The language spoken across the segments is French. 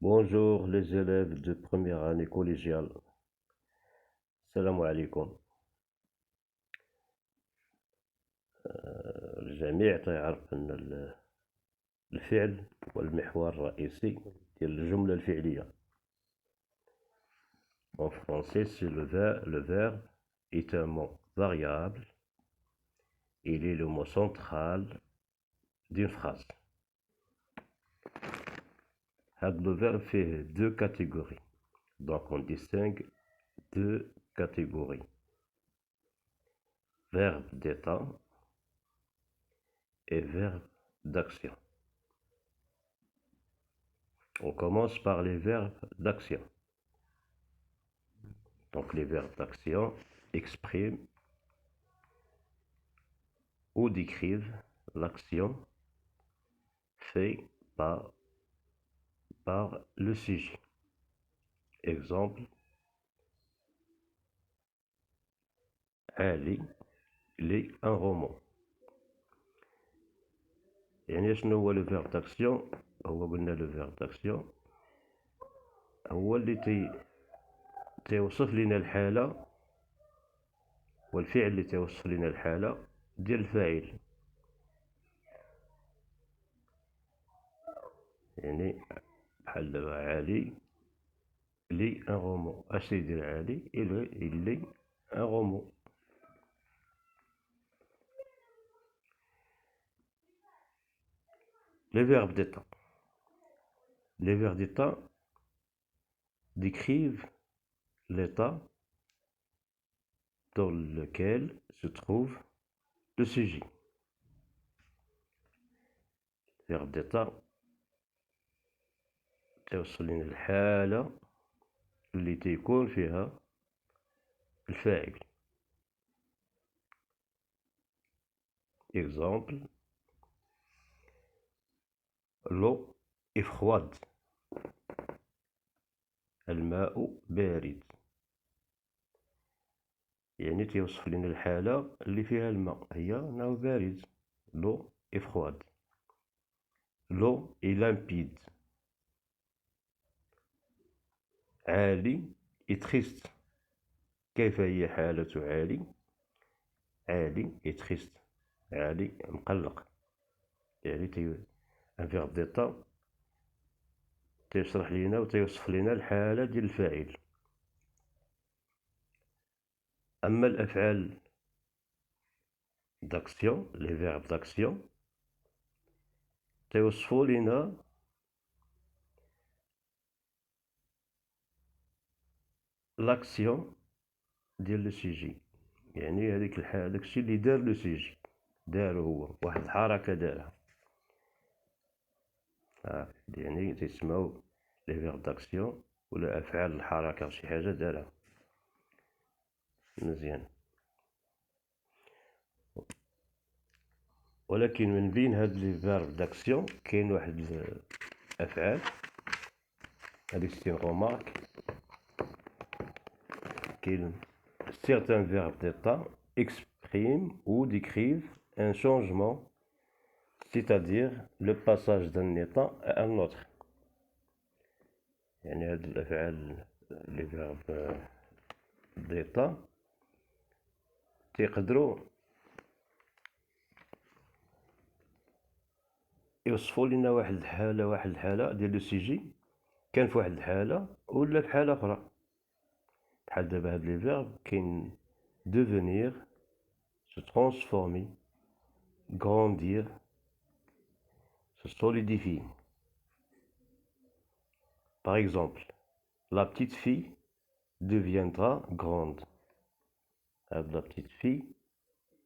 Bonjour les élèves de première année collégiale. السلام عليكم. الجميع تعرف أن الفعل هو المحور الرئيسي ديال الجملة الفعلية. En français, c'est le verbe est un mot variable. Il est le mot central d'une phrase. Le verbe fait deux catégories. Donc on distingue deux catégories. Verbe d'état et verbe d'action. On commence par les verbes d'action. Donc les verbes d'action expriment ou décrivent l'action faite par le sujet. Exemple, Ali lit un roman. يعني شنو هو لو فيرب داكسيون؟ هو قلنا لو فيرب داكسيون هو اللي تيوصف لنا الحالة، والفعل اللي تيوصف لنا الحالة ديال الفاعل. يعني بحال دابا علي lit un roman. اش يدير علي؟ il lit un roman. Les verbes d'état. Les verbes d'état décrivent l'état dans lequel se trouve le sujet. Verbe d'état توصل لنا الحالة اللي تيكون فيها الفاعل. Exemple, l'eau est froide. الماء بارد. يعني تيوصف لنا الحالة اللي فيها الماء هي أنه بارد. L'eau est froide. L'eau est limpide. عالي est triste. كيف هي حالة عالي؟ عالي est triste. عالي مقلق. يعني ان فيرب ديتا تيشرح لينا وتيوصف لنا الحالة ديال الفاعل. أما الأفعال داكسيون، لي فيرب داكسيون تيوصفو لينا لاكسيون ديال لو سيجي. يعني هذيك الحالة داكشي اللي دار لو سيجي، دارو هو واحد الحركة دارها. يعني تيسمعو لي فيرب داكسيون ولا أفعال الحركة شي حاجة دارها. مزيان. ولكن من بين هاد لي فيرب داكسيون كاين واحد الأفعال هاديك سي رومارك. Certains verbes d'état expriment ou décrivent un changement, c'est-à-dire le passage d'un état à un autre. يعني هاد الأفعال لي فيرب d'état تيقدروا يوصفوا لنا واحد الحالة ديال لو سيجي كان في واحد الحالة ولا في حالة أخرى. بحال دابا هاد لي فيرب كاين devenir, se transformer, grandir, se solidifier. Par exemple, la petite fille deviendra grande. هاد la petite fille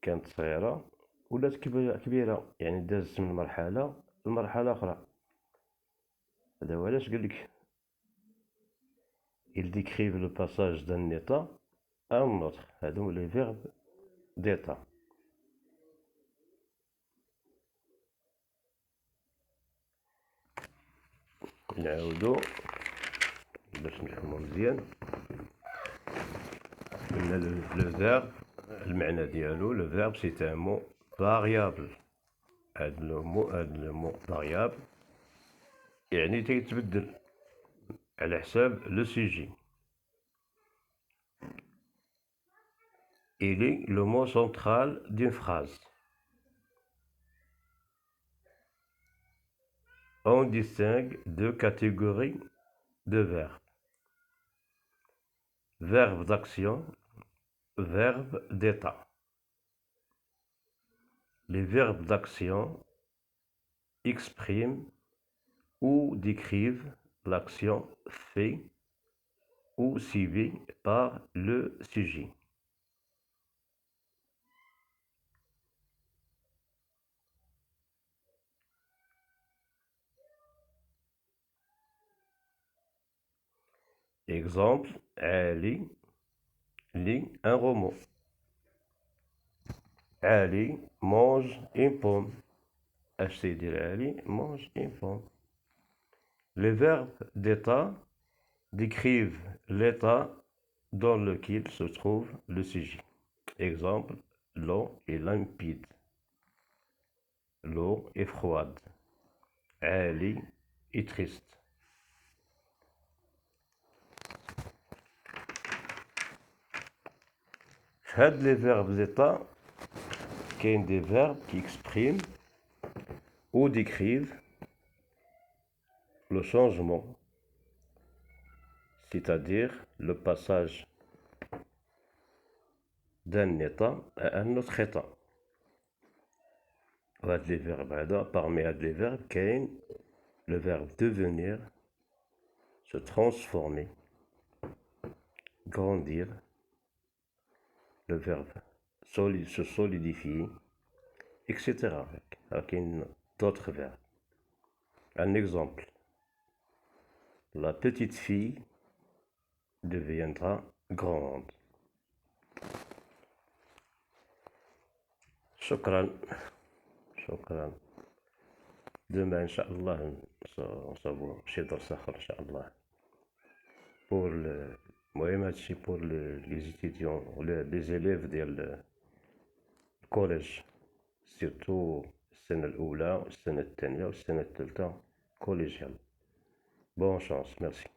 كانت صغيرة ولات كبيرة، يعني دازت من مرحلة لمرحلة أخرى. هذا هو علاش قالك ils décrivent le passage d'un état à un autre. هادو هما les verbes d'état. نعاودو باش نفهمو مزيان. قلنا لو فيرب المعنى ديالو لو فيرب سي ان مو فاريابل. هاد لو مو فاريابل يعني تيتبدل. على حساب le sujet. Il est le mot central d'une phrase. On distingue deux catégories de verbes. Verbe d'action, verbe d'état. Les verbes d'action expriment ou décrivent l'action faite ou subie par le sujet. Exemple, Ali lit un roman. Ali mange une pomme. Ali mange une pomme. Les verbes d'état décrivent l'état dans lequel se trouve le sujet. Exemple, l'eau est limpide. L'eau est froide. Ali est triste. Les verbes d'état, sont des verbes qui expriment ou décrivent le changement, c'est-à-dire le passage d'un état à un autre état. Les verbes, parmi les verbes, كاين le verbe devenir, se transformer, grandir, le verbe se solidifier, etc. Avec d'autres verbes. Un exemple, la petite fille deviendra grande. شكرا. Demain, Inch'Allah, on s'avoue chez Dorsakhr, Inch'Allah. Pour pour les étudiants, les élèves du collège, surtout السنة الأولى والسنة الثانية والسنة الثالثة collégiale. Bonne chance, merci.